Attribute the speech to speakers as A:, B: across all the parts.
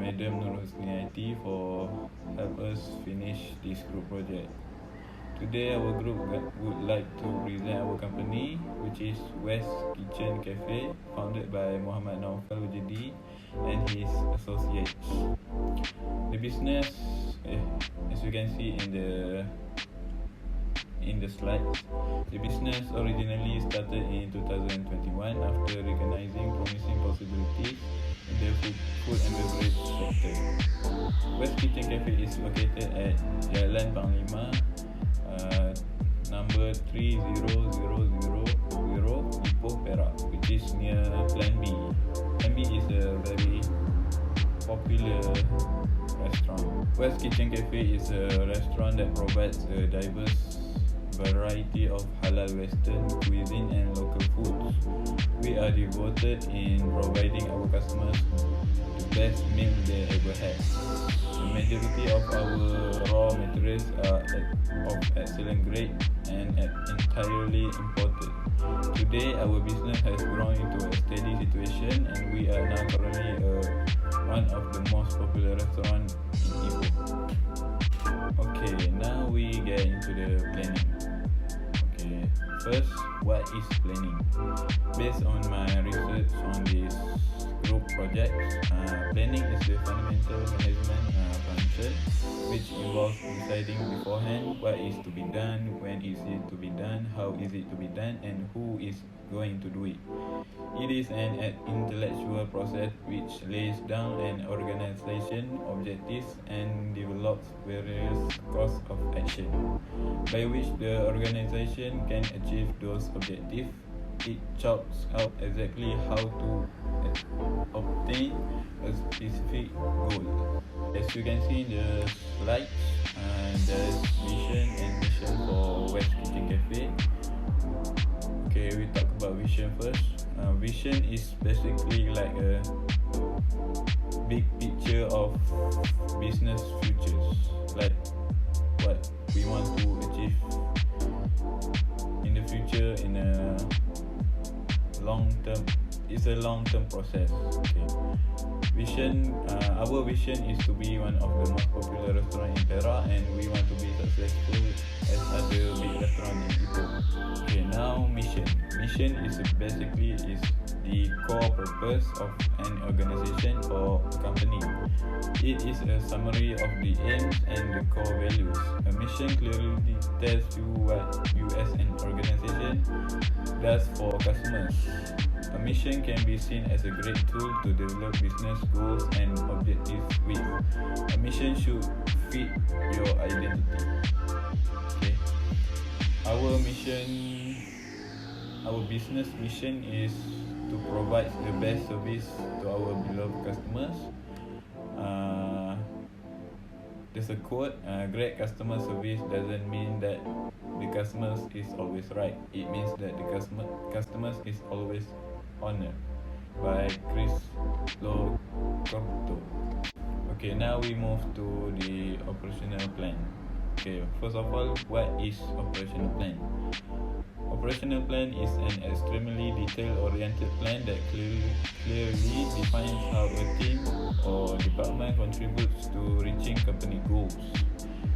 A: Madam Nur Husni IT for help us finish this group project. Today our group would like to present our company, which is West Kitchen Cafe, founded by Muhammad Naufal Wajidi and his associates. The business, as you can see in the slides, the business originally started in 2021 after recognizing promising possibilities in the food and beverage sector. West Kitchen Cafe is located at Jalan Panglima, number 3000, Ipoh, Perak, which is near Plan B. Plan B is a very popular restaurant. West Kitchen Cafe is a restaurant that provides a diverse variety of halal Western cuisine and local foods. We are devoted in providing our customers the best meal they ever had. The majority of our raw materials are of excellent grade and entirely imported. Today, our business has grown into a steady situation and we are now currently one of the most popular restaurants in Ipoh. Okay, now we get into the planning. Okay, first, what is planning? Based on my research on this group project, planning is the fundamental management function which involves deciding beforehand what is to be done, when is it to be done, how is it to be done, and who is going to do it. It is an intellectual process which lays down an organization objectives and develops various course of action by which the organization can achieve those objectives. It charts out exactly how to obtain a specific goal. As you can see in the slides, there's vision and mission for West Kitchen Cafe. Okay, we talk about vision first. Vision is basically like a big picture of business futures, like what we want to achieve in the future in a long term. It's a long term process. Okay. Vision, our vision is to be one of the most popular restaurants in Perak, and we want to be successful as other big restaurants in Ipoh. Okay, now mission. Mission is basically the core purpose of an organization or company. It is a summary of the aims and the core values. A mission clearly tells you what you as an organization does for customers. A mission can be seen as a great tool to develop business goals and objectives with. A mission should fit your identity. Okay. Our business mission is to provide the best service to our beloved customers. There's a quote, great customer service doesn't mean that the customer is always right. It means that the customers is always honored, by Chris Locorto. Okay, now we move to the operational plan. Okay, first of all, what is operational plan? Operational plan is an extremely detail-oriented plan that clearly defines how a team or department contributes to reaching company goals.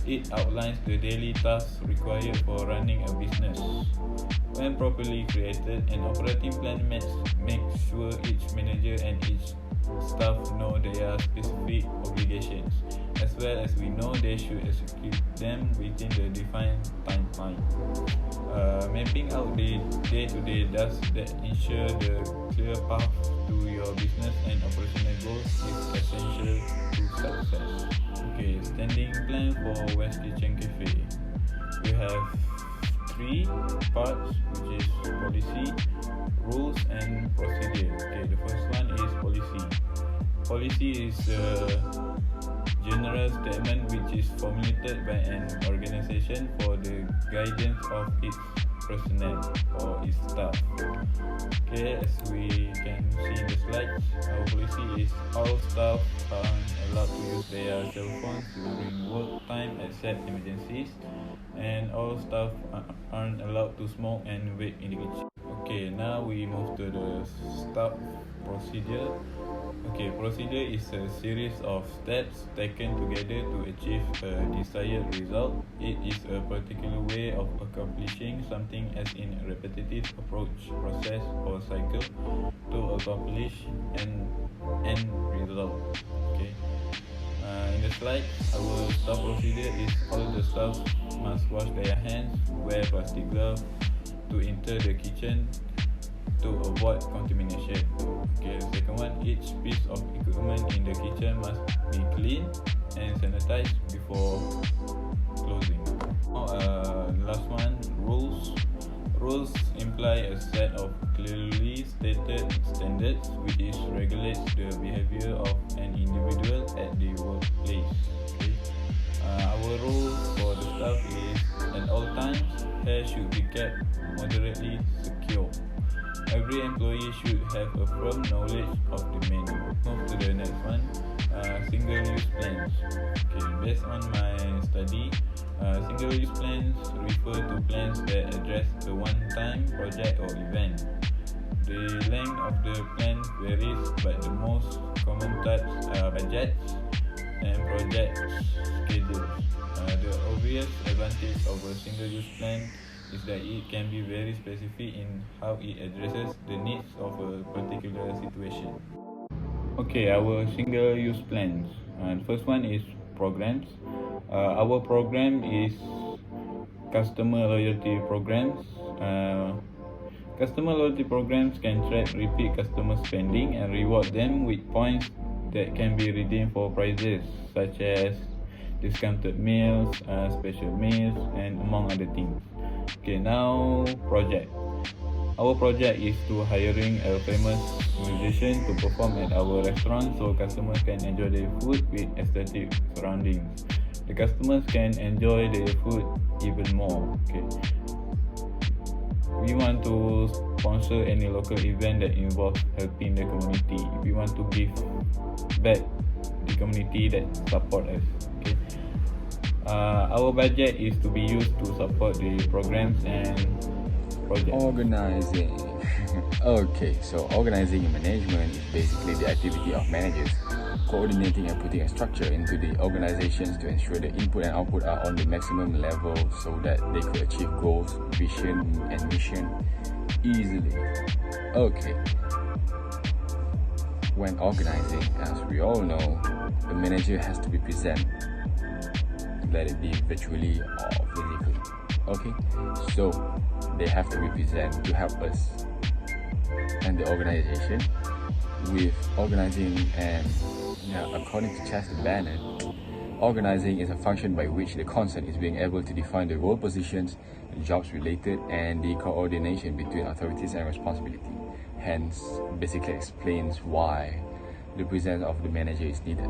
A: It outlines the daily tasks required for running a business. When properly created, an operating plan makes sure each manager and each staff know their specific obligations, as well as we know they should execute them within the defined timeline. Mapping out the day-to-day tasks that ensure the clear path to your business and operational goals is essential to success. Okay, standing plan for West Kitchen Cafe. We have three parts, which is policy, rules, and procedure. Okay, the first one is policy. Policy is a general statement which is formulated by an organization for the guidance of its personnel or its staff. Okay, as we can see in the slides, our policy is all staff are allowed to use their cell phones during work time except emergencies, and all staff aren't allowed to smoke and vape in the kitchen. Okay, now we move to the staff procedure. Okay, procedure is a series of steps taken together to achieve a desired result. It is a particular way of accomplishing something, as in a repetitive approach, process, or cycle to accomplish an end result. Okay. In the slide, our staff procedure is all the staff must wash their hands, wear plastic gloves to enter the kitchen to avoid contamination. Okay, the second one, each piece of equipment in the kitchen must be cleaned and sanitized before closing. The last one, rules. Rules imply a set of clearly stated standards which regulates the behavior of an individual at the workplace. Okay. Our rule for the staff is, at all times, hair should be kept moderately secure. Every employee should have a firm knowledge of the menu. Move to the next one, single-use plans. Okay, based on my study, single-use plans refer to plans that address a one-time project or event. The length of the plan varies, but the most common types are budgets and project schedules. The obvious advantage of a single-use plan is that it can be very specific in how it addresses the needs of a particular situation. Okay, our single-use plans. The first one is programs. Our program is customer loyalty programs. Customer loyalty programs can track repeat customer spending and reward them with points that can be redeemed for prizes such as discounted meals, special meals, and among other things. Okay, now project. Our project is to hiring a famous musician to perform at our restaurant so customers can enjoy their food with aesthetic surroundings. The customers can enjoy their food even more. Okay. We want to sponsor any local event that involves helping the community. We want to give back the community that support us. Okay. Our budget is to be used to support the programs and projects.
B: Organizing. Okay, so organizing and management is basically the activity of managers coordinating and putting a structure into the organizations to ensure the input and output are on the maximum level so that they could achieve goals, vision, and mission easily. Okay. When organizing, as we all know, the manager has to be present, let it be virtually or physically. Okay, so they have to represent to help us and the organization with organizing. And according to Chester Bennett, organizing is a function by which the concern is being able to define the role positions, the jobs related, and the coordination between authorities and responsibility. Hence, basically explains why the presence of the manager is needed.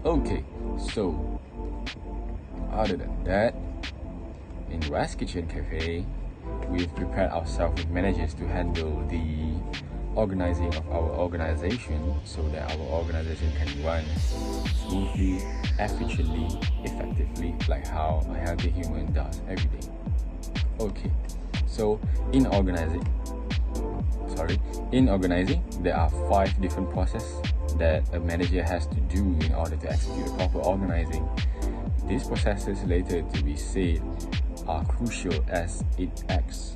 B: Okay, so other than that, in West Kitchen Cafe, we've prepared ourselves with managers to handle the organizing of our organization so that our organization can run smoothly, efficiently, effectively, like how a healthy human does every day. Okay, so in organizing, there are 5 different processes that a manager has to do in order to execute a proper organizing. These processes, later to be said, are crucial as it acts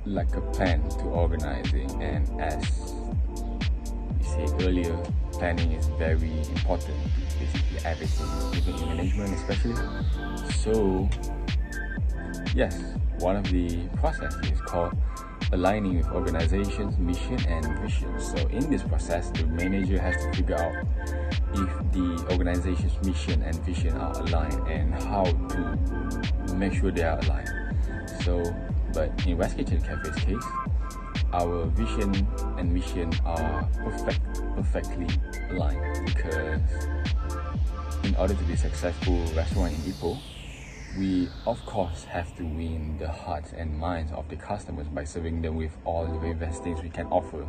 B: like a plan to organizing, and as we said earlier, planning is very important to basically everything, even in management especially. So yes, one of the processes is called aligning with organization's mission and vision. So in this process, the manager has to figure out if the organization's mission and vision are aligned and how to make sure they are aligned. So, but in West Kitchen Cafe's case, our vision and mission are perfectly aligned, because in order to be a successful restaurant in Ipoh, we of course have to win the hearts and minds of the customers by serving them with all the very best things we can offer,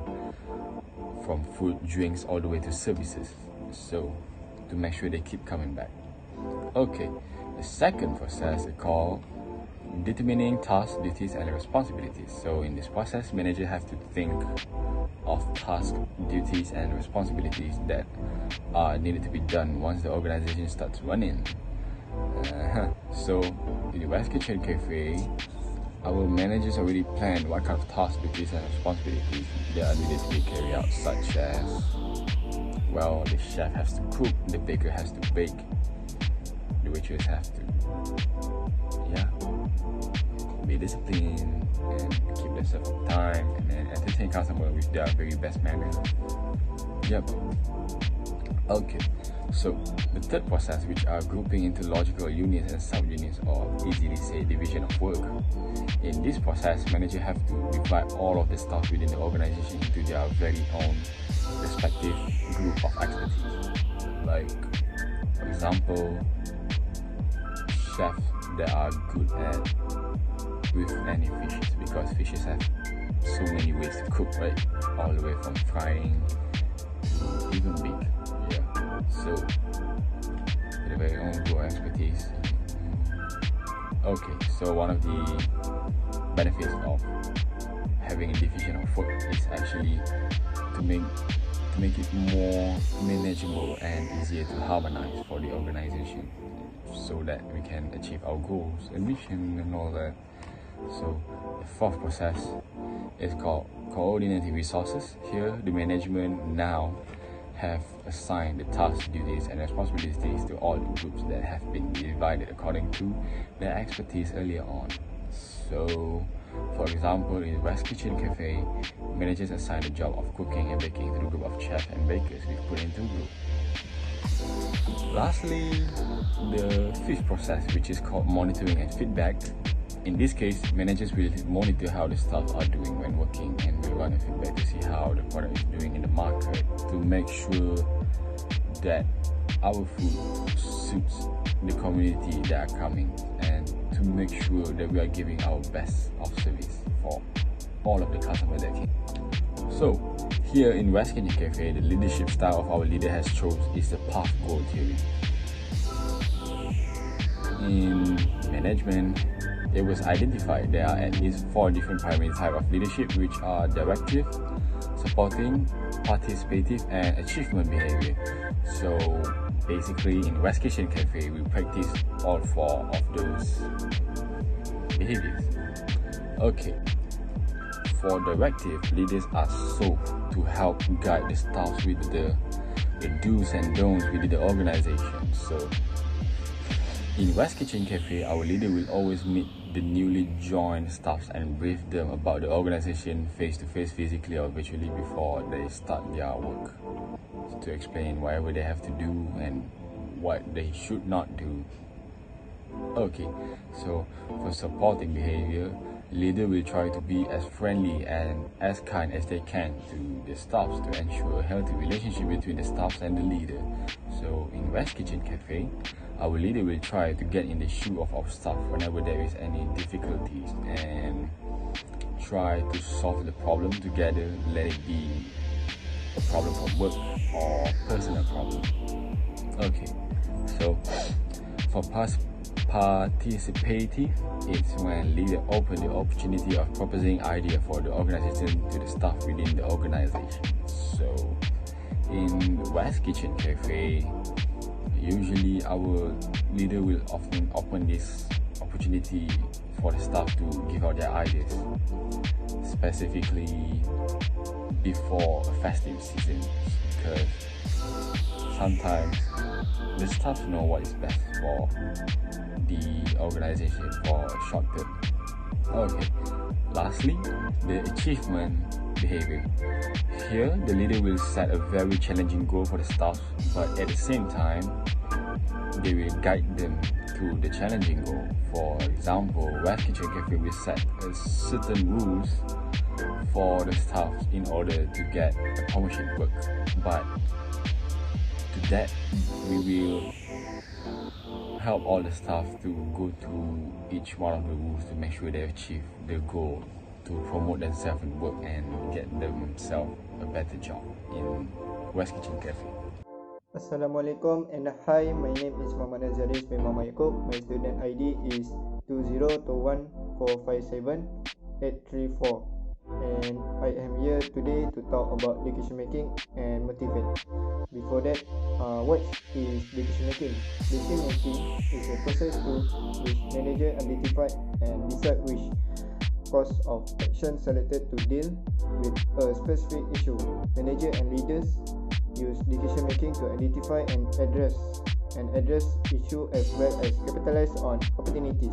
B: from food, drinks, all the way to services. so to make sure they keep coming back. Okay, the second process is called determining tasks, duties, and responsibilities. So in this process, manager have to think of tasks, duties, and responsibilities that are needed to be done once the organization starts running. So in the West Kitchen Cafe, our managers already planned what kind of tasks, duties, and responsibilities that are needed to be carried out, such as, well, the chef has to cook, the baker has to bake, the waitress has to, be disciplined and keep themselves on time, and then entertain customer with their very best manner. Okay, so the third process, which are grouping into logical units and sub-units, or easily say division of work. In this process, manager have to divide all of the staff within the organization into their very own respective group of expertise. Like, for example, chefs that are good at with any fishes, because fishes have so many ways to cook, right? All the way from frying to even bake. So with a very own group of expertise. Okay, so one of the benefits of having a division of work is actually to make it more manageable and easier to harmonize for the organization, so that we can achieve our goals and mission and all that. So the fourth process is called coordinating resources. Here, the management now have assigned the tasks, duties, and responsibilities to all the groups that have been divided according to their expertise earlier on. So, for example, in West Kitchen Cafe, managers assign the job of cooking and baking to the group of chefs and bakers we put into group. Lastly, the fifth process, which is called monitoring and feedback. In this case, managers will monitor how the staff are doing when working, and will run a feedback to see how the product is doing in the market, to make sure that our food suits the community that are coming, and to make sure that we are giving our best of service for all of the customers that came. So, here in West Kitchen Cafe, the leadership style of our leader has chosen is the path goal theory. In management, it was identified there are at least 4 different primary types of leadership, which are directive, supporting, participative, and achievement behavior. So basically, in West Kitchen Cafe, we practice all 4 of those behaviors. Okay, for directive, leaders are sought to help guide the staff with the do's and don'ts within the organization. So in West Kitchen Cafe, our leader will always meet the newly joined staffs and brief them about the organization face-to-face, physically or virtually, before they start their work, to explain whatever they have to do and what they should not do. Okay, so for supporting behavior, leader will try to be as friendly and as kind as they can to the staffs to ensure a healthy relationship between the staffs and the leader. So in West Kitchen Cafe, our leader will try to get in the shoe of our staff whenever there is any difficulties, and try to solve the problem together, let it be a problem from work or personal problem. Okay, so for participative, it's when leader open the opportunity of proposing idea for the organization to the staff within the organization. So in West Kitchen Cafe, usually our leader will often open this opportunity for the staff to give out their ideas, specifically before a festive season, because sometimes the staff know what is best for the organization for short term. Okay, lastly, the achievement behavior. Here, the leader will set a very challenging goal for the staff, but at the same time, they will guide them to the challenging goal. For example, West Kitchen Cafe will set a certain rules for the staff in order to get the promotion work, but to that, we will help all the staff to go through each one of the rules to make sure they achieve their goal, to promote themselves in work and get themselves a better job in West Kitchen Cafe.
C: Assalamualaikum and hi, my name is Muhammad Azaris bin Muhammad Yaakob. My student ID is 2021457834 and I am here today to talk about decision making and motivate. Before that, what is decision making? Decision making is a process to which manager identify and decide which course of action selected to deal with a specific issue. Manager and leaders use decision making to identify and address issue as well as capitalize on opportunities.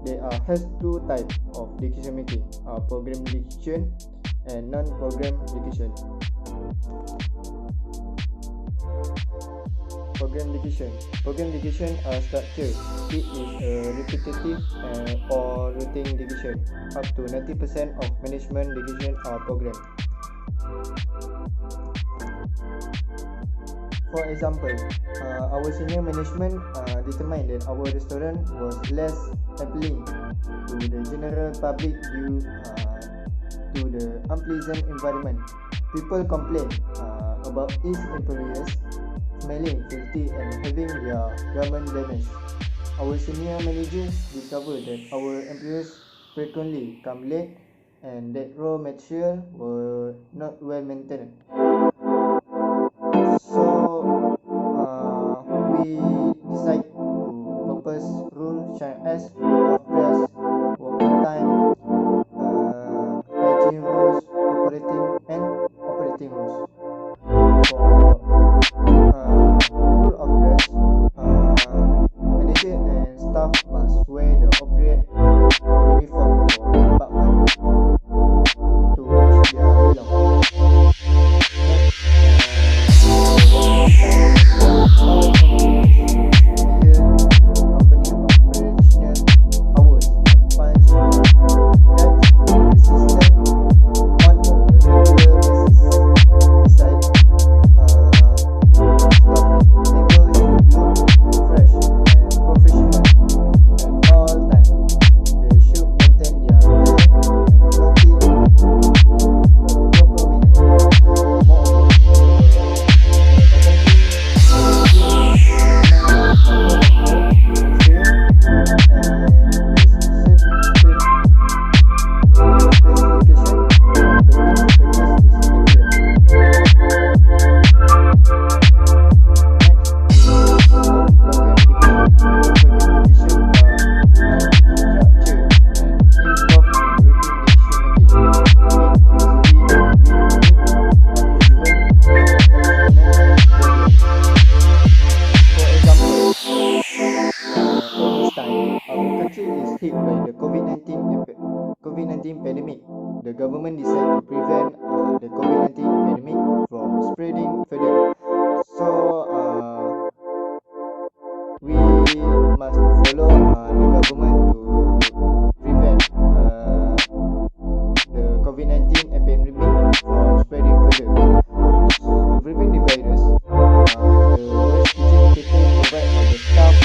C: There has two types of decision making: program decision and non-program decision. Program decision are structured. It is a repetitive or routine decision. Up to 90% of management decisions are programmed. For example, our senior management determined that our restaurant was less appealing to the general public due to the unpleasant environment. People complain about its employees smelling filthy and having their garment damaged. Our senior managers discovered that our employees frequently come late and that raw material were not well maintained. So we decide to propose rules such as rule of dress, working time, hygiene rules, operating rules. For rule of dress, manager and staff must wear the appropriate uniform for department to which they belong. Is hit by the COVID-19 pandemic. The government decided to prevent the COVID-19 pandemic from spreading further. So we must follow the government to prevent the COVID-19 pandemic from spreading further. To prevent the virus, the West Kitchen Cafe provide the staff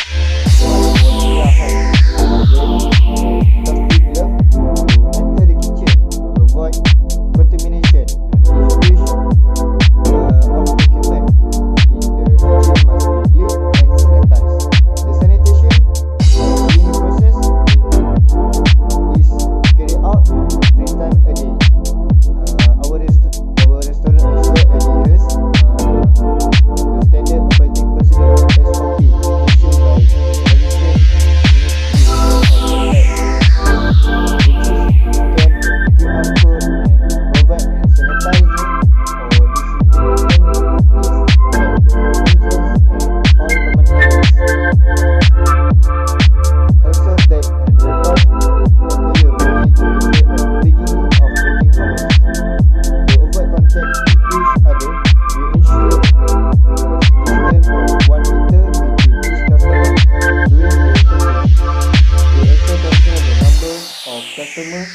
C: customers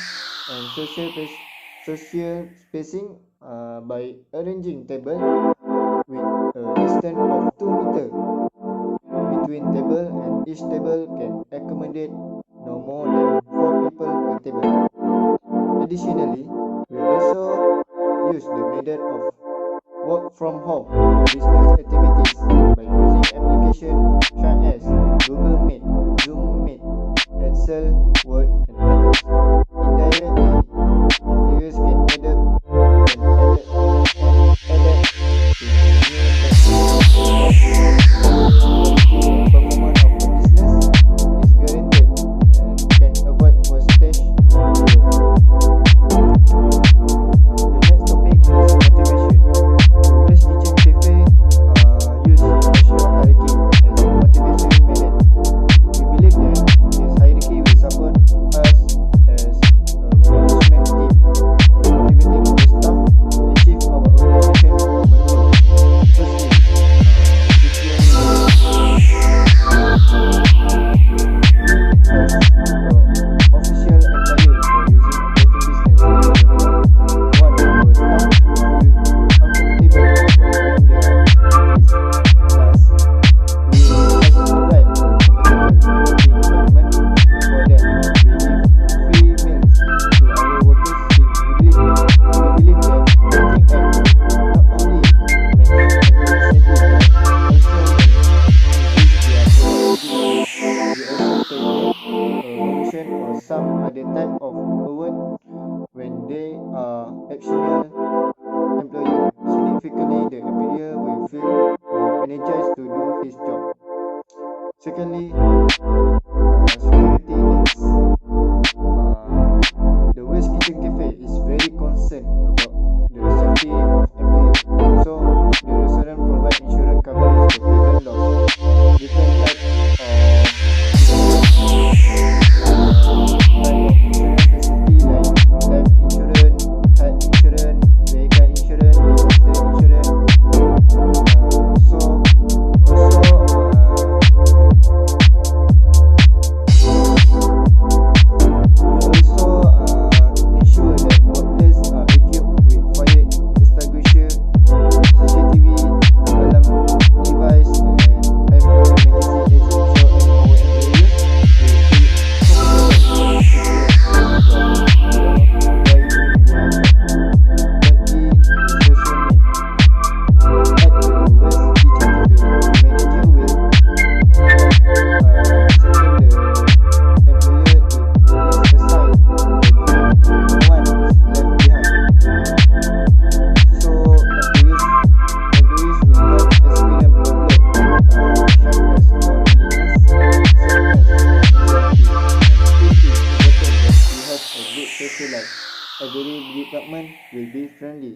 C: and social spacing by arranging table with a distance of 2 meters between table, and each table can accommodate no more than 4 people per table. Additionally, we also use the method of work from home for business activities by using applications such as Google Meet, Zoom Meet, Excel, Word, and others. Indirectly, employers can adapt to new technologies. The performance of the business is guaranteed and can avoid wastage of fuel. The next topic is motivation. The West Kitchen Cafe use Marshall hierarchy as a motivation method. We believe that this hierarchy will support us as a management team in motivating our staff to achieve our organization common goals. Firstly, official employer for using operating business. We want our staff to feel uncomfortable while doing their duties. Thus, we have to provide a comfortable working environment for them. We give free meals to our workers since we believe that working at not only makes employees happy but also increase their productivity. We also pay them a commission or some other type of reward when they are exceptional employee. Significantly, the employer will feel more energized to do his job. Secondly, security needs. The West Kitchen Cafe is very concerned about the safety of employees. So, the restaurant provides insurance coverage to prevent loss. Different types of insurance facility like life insurance, health insurance, vehicle insurance, disaster insurance. So also ensure that workplace are equipped with fire extinguisher, CCTV, alarm device, and have emergency exit so our employees will feel comfortable while doing their job. Thirdly, the social need. At the West Kitchen Cafe, the manager will settle the employer if there is a sign the group no one is left behind. So employees will not experience problems such as loneliness, sadness, anxiety, and it is important that we have a good social life. Every department will be friendly.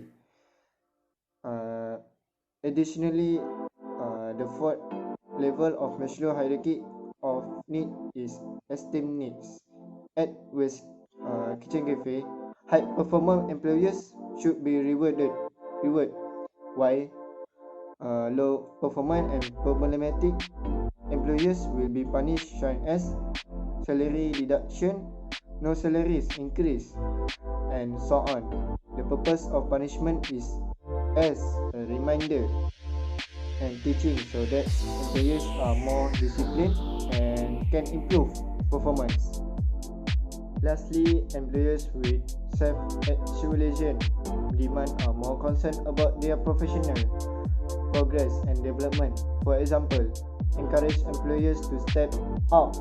C: Additionally, the fourth level of Maslow hierarchy of need is esteem needs. At West Kitchen Cafe, high performance employees should be rewarded, while low performance and problematic employees will be punished, such as salary deduction, no salaries increase, and so on. The purpose of punishment is as a reminder and teaching so that employees are more disciplined and can improve performance. Lastly, employers with self-actualization demand are more concerned about their professional progress and development. For example, encourage employers to step out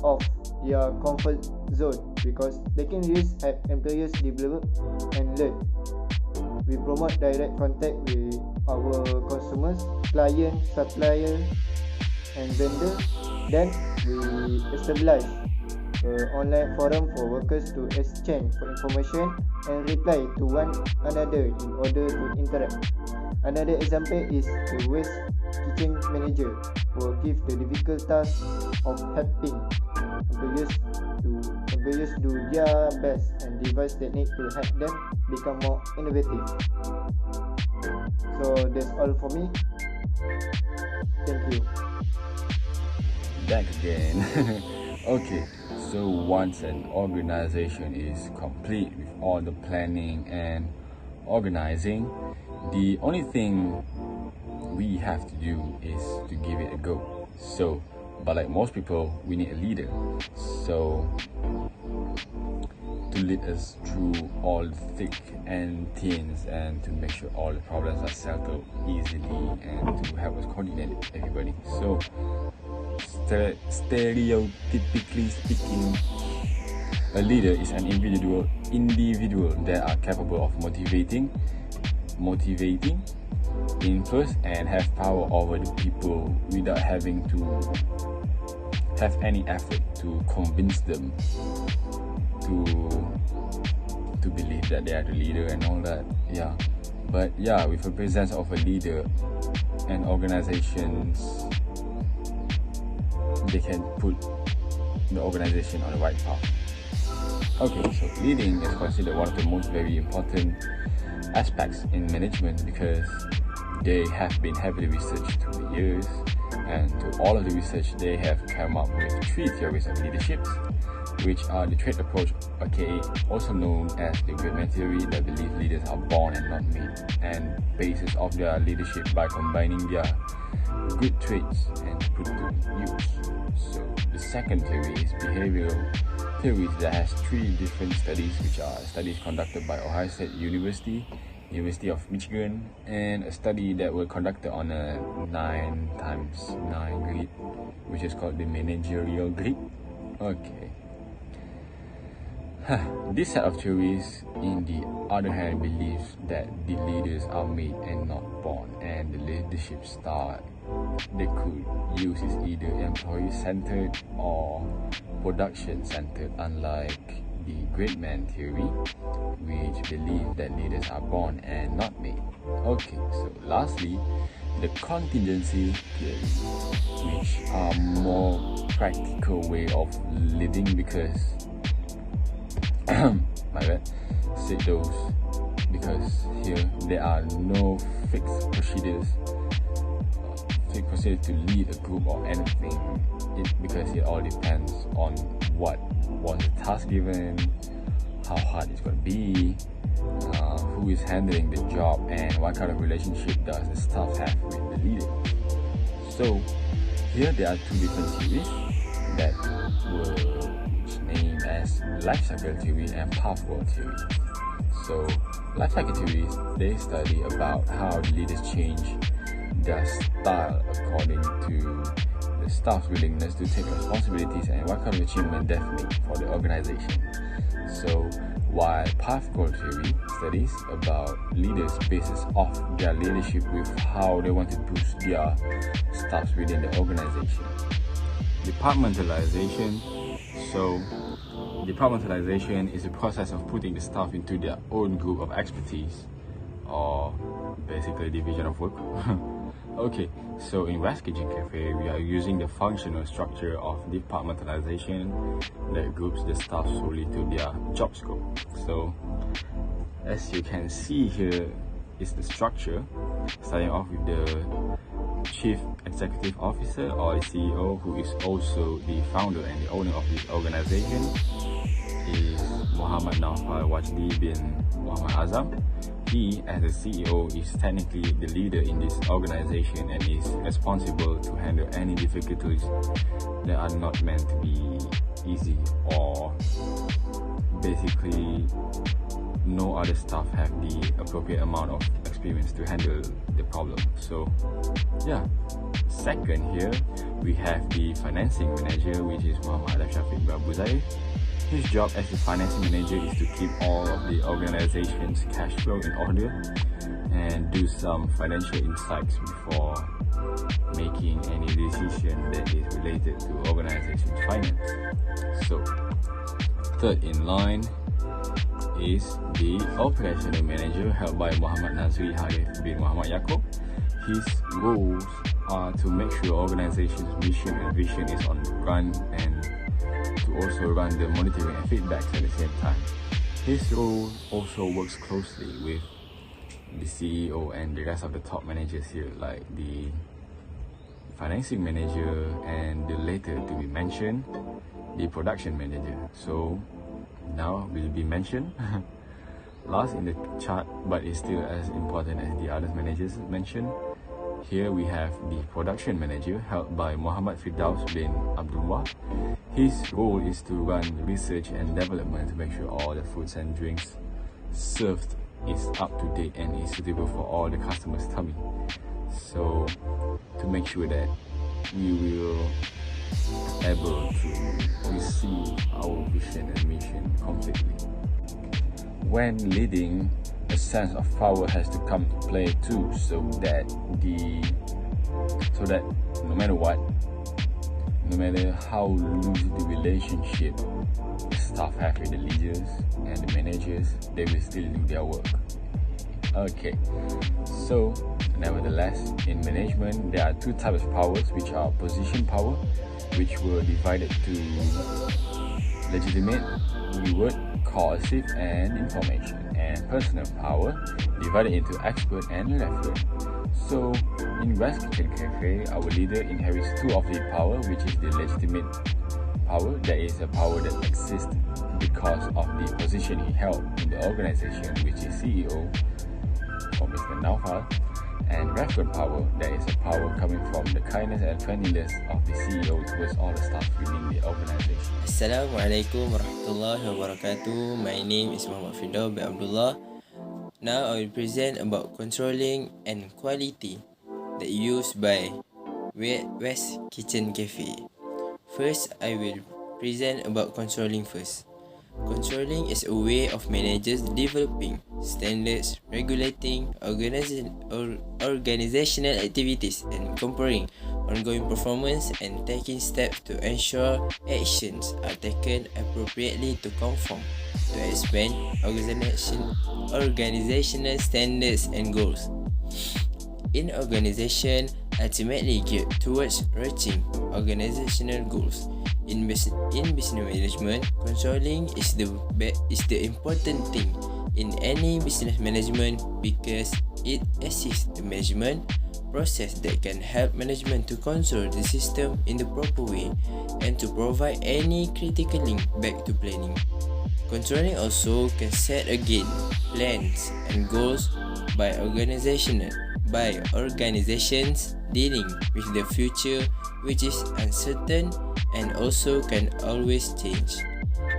C: of their comfort zone because taking risks help employers develop and learn. We promote direct contact with our consumers, clients, suppliers, and vendors. Then we establish an online forum for workers to exchange for information and reply to one another in order to interact. Another example is the West Kitchen Manager will give the difficult task of helping employers do their best and devise technique to help them become more innovative. So that's all for me. Thank you.
B: Back again. Okay, so once an organization is complete with all the planning and organizing, the only thing we have to do is to give it a go. So, but like most people, we need a leader. So to lead us through all the thick and thins, and to make sure all the problems are settled easily, and to help us coordinate everybody. So stereotypically speaking, a leader is an individual that are capable of motivating, influence, and have power over the people without having to have any effort to convince them to believe that they are the leader and all that. Yeah, but yeah, with the presence of a leader and organizations, they can put the organization on the right path. Okay, so leading is considered one of the most very important aspects in management because they have been heavily researched through the years, and to all of the research they have come up with 3 theories of leadership, which are the trait approach, aka also known as the great man theory, that believes leaders are born and not made, and basis of their leadership by combining their good traits and put to use. So the second theory is behavioral theories that has 3 different studies, which are studies conducted by Ohio State University of Michigan, and a study that was conducted on a 9x9 grid, which is called the managerial grid. Okay. This set of theories, in the other hand, believes that the leaders are made and not born, and the leadership style they could use is either employee-centered or production-centered, unlike the great man theory, which believes that leaders are born and not made. Okay, so lastly, the contingency theory, which are more practical way of leading, because my bad, say those, because here there are no fixed procedures to lead a group or anything, because it all depends on what was the task given, how hard it's going to be, who is handling the job, and what kind of relationship does the staff have with the leader. So here there are 2 different theories that were named as life cycle theory and pathway theory. So life cycle theories, they study about how the leaders change their style according to the staff's willingness to take responsibilities and what kind of achievement they make for the organization. So while pathway theory studies about leaders basis off their leadership with how they want to boost their staffs within the organization. Departmentalization. So departmentalization is the process of putting the staff into their own group of expertise, or basically division of work. Okay, so in West Kitchen Cafe, we are using the functional structure of departmentalization that groups the staff solely to their job scope. So as you can see here is the structure, starting off with the Chief Executive Officer, or the CEO, who is also the founder and the owner of this organization, is Muhammad Naufal Wajdi bin Muhammad Azam. He, as the CEO, is technically the leader in this organization and is responsible to handle any difficulties that are not meant to be easy, or basically no other staff have the appropriate amount of experience to handle the problem. So yeah. Second, here we have the financing manager, which is Muhammad Shafiq Babuzai. His job as the financing manager is to keep all of the organization's cash flow in order and do some financial insights before making any decision that is related to organization's finance. So third in line is the operational manager, held by Muhammad Nazri Harith bin Muhammad Yaakob. His roles are to make sure organization's mission and vision is on the run, and to also run the monitoring and feedbacks at the same time. His role also works closely with the CEO and the rest of the top managers here, like the financing manager and the later to be mentioned, the production manager. So now will be mentioned last in the chart, but is still as important as the other managers mentioned, Here we have the production manager held by Muhammad Firdaus bin Abdullah. His role is to run research and development to make sure all the foods and drinks served is up to date and is suitable for all the customers' tummy. So to make sure that we will able to receive our vision and mission completely. When leading, a sense of power has to come to play too, so that no matter what, no matter how loose the relationship the staff have with the leaders and the managers, they will still do their work. Okay, so nevertheless, in management, there are two types of powers, which are position power, which were divided to legitimate, reward, coercive, and information, and personal power, divided into expert and referent. So, in West Kitchen Cafe, our leader inherits two of the power, which is the legitimate power, that is a power that exists because of the position he held in the organization, which is CEO, for Mr. Naufal, and referent power, that is a power coming from the kindness and friendliness of the CEO towards all the staff within the organization.
D: Assalamualaikum warahmatullahi wabarakatuh. My name is Muhammad Firdaus bin Abdullah. Now I will present about controlling and quality that used by West Kitchen Cafe. First, I will present about controlling first. Controlling is a way of managers developing standards, regulating organizational activities, and comparing ongoing performance and taking steps to ensure actions are taken appropriately to conform to expand organizational standards and goals. In organization, ultimately geared towards reaching organizational goals. In business management, controlling is the important thing in any business management because it assists the management process that can help management to control the system in the proper way and to provide any critical link back to planning. Controlling also can set again plans and goals by organizations dealing with the future, which is uncertain and also can always change.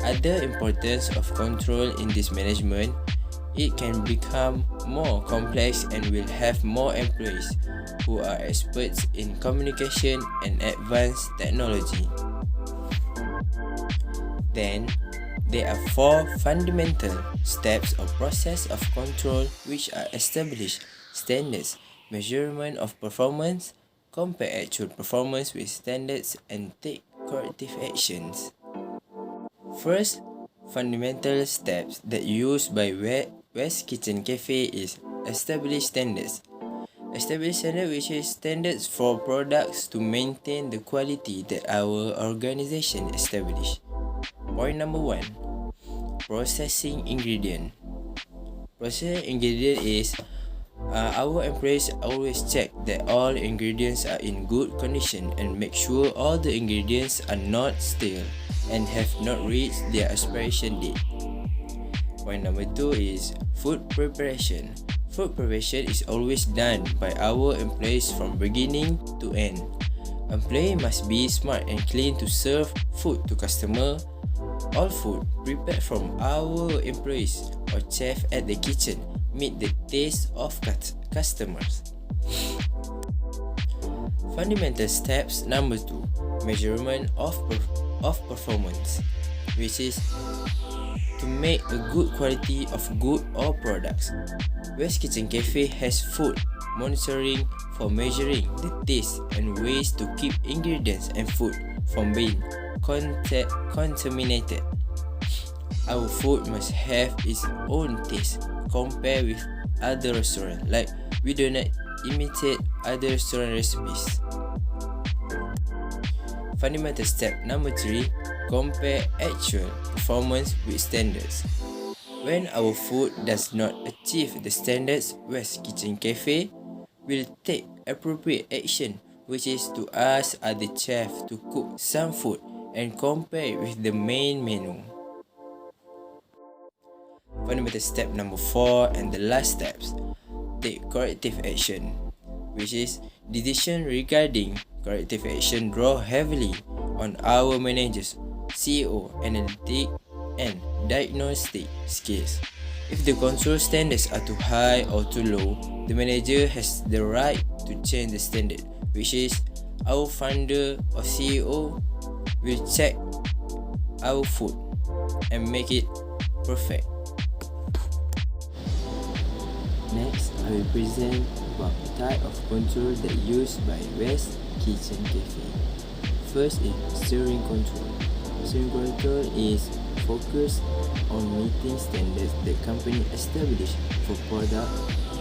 D: Other importance of control in this management, it can become more complex and will have more employees who are experts in communication and advanced technology. Then, there are four fundamental steps or process of control which are established standards, measurement of performance, compare actual performance with standards, and take corrective actions. First, fundamental steps that used by West Kitchen Cafe is establish standards. Establish standards, which is standards for products to maintain the quality that our organization established. Point number 1, processing ingredient. Processing ingredient is our employees always check that all ingredients are in good condition and make sure all the ingredients are not stale and have not reached their expiration date. Point number 2 is food preparation. Food preparation is always done by our employees from beginning to end. Employee must be smart and clean to serve food to customer. All food prepared from our employees or chef at the kitchen meet the taste of customers. Fundamental steps number 2, measurement of performance, which is to make a good quality of good or products. West Kitchen Cafe has food monitoring for measuring the taste and ways to keep ingredients and food from being contaminated. Our food must have its own taste compared with other restaurants, like we do not imitate other restaurant recipes. Fundamental step number 3, compare actual performance with standards. When our food does not achieve the standards, West Kitchen Cafe will take appropriate action, which is to ask other chefs to cook some food and compare with the main menu. Fundamental step number 4 and the last steps, take corrective action. which is decision regarding corrective action draw heavily on our managers, CEO, analytic, and diagnostic skills. If the control standards are too high or too low, the manager has the right to change the standard, which is our founder or CEO will check our food and make it perfect. Next, I will present about the type of control that used by West Kitchen Cafe. First is steering control. Steering control is focused on meeting standards the company established for product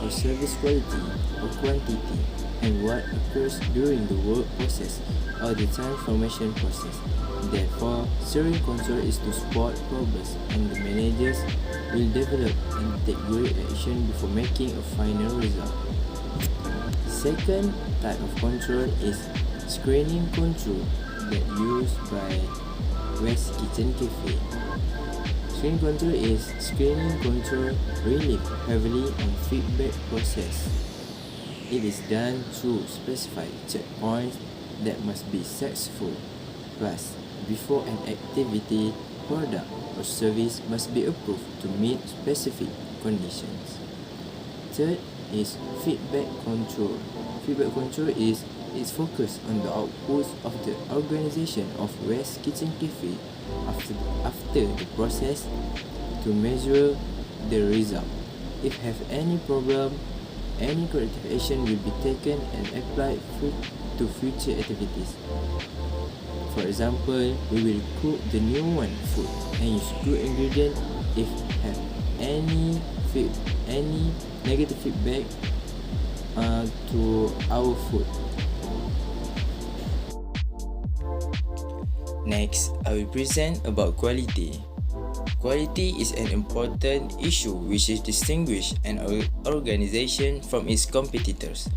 D: or service quality or quantity and what occurs during the work process or the transformation process. Therefore, steering control is to spot problems and the managers will develop and take great action before making a final result. Second type of control is screening control that used by West Kitchen Cafe. Screening control is screening control relies heavily on feedback process. It is done through specified checkpoints that must be successful. Plus, before an activity, product, or service must be approved to meet specific conditions. Third is feedback control. Feedback control is its focus on the outputs of the organization of West Kitchen Cafe after the process to measure the result. If have any problem, any corrective action will be taken and applied to future activities. For example, we will cook the new one food and use good ingredient. If have any negative feedback to our food. Next, I will present about quality. Quality is an important issue which is distinguish an organization from its competitors.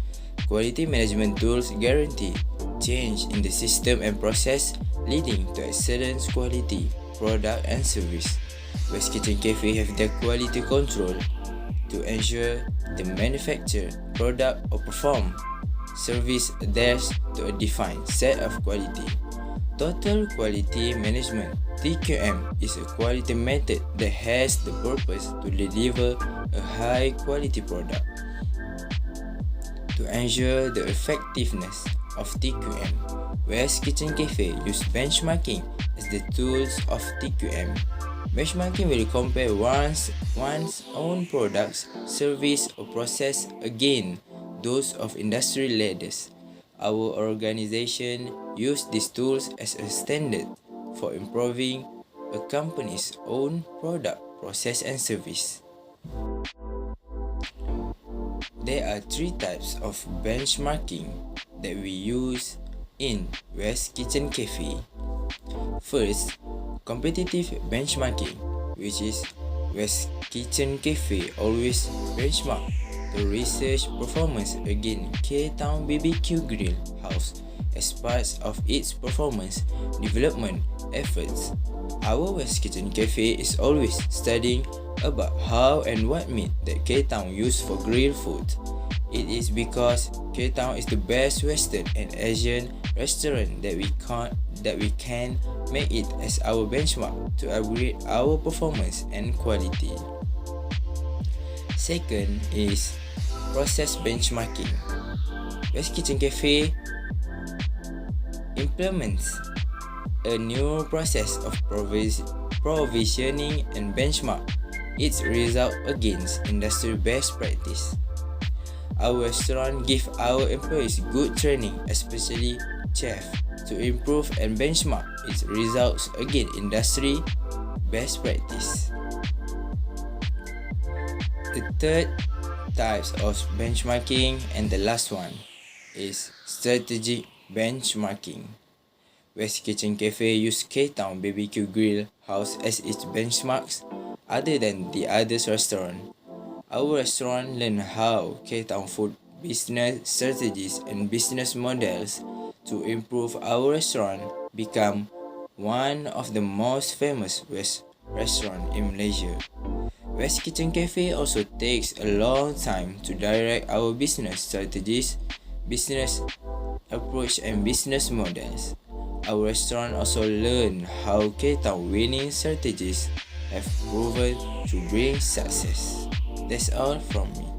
D: Quality management tools guarantee change in the system and process leading to excellent quality product and service. West Kitchen Cafe have their quality control to ensure the manufacture, product or perform service adheres to a defined set of quality. Total Quality Management (TQM) is a quality method that has the purpose to deliver a high quality product. To ensure the effectiveness of TQM, West Kitchen Cafe use benchmarking as the tools of TQM. Benchmarking will compare one's own products, service or process against those of industry leaders. Our organization use these tools as a standard for improving a company's own product, process and service. There are three types of benchmarking that we use in West Kitchen Cafe. First, competitive benchmarking, which is West Kitchen Cafe always benchmark the research performance against K-Town BBQ Grill House as part of its performance development efforts. Our West Kitchen Cafe is always studying about how and what meat that K-Town use for grill food. It is because K-Town is the best Western and Asian restaurant that we can make it as our benchmark to upgrade our performance and quality. Second is process benchmarking. West Kitchen Cafe implements a new process of provisioning and benchmark its result against industry best practice. Our restaurant give our employees good training, especially chef, to improve and benchmark its results against industry best practice. The third types of benchmarking and the last one is strategic benchmarking. West Kitchen Cafe use K-Town BBQ Grill House as its benchmarks other than the other restaurant. Our restaurant learn how K-Town food business strategies and business models to improve our restaurant become one of the most famous West restaurant in Malaysia. West Kitchen Cafe also takes a long time to direct our business strategies business approach and business models. Our restaurant also learned how K-Town winning strategies have proven to bring success. That's all from me.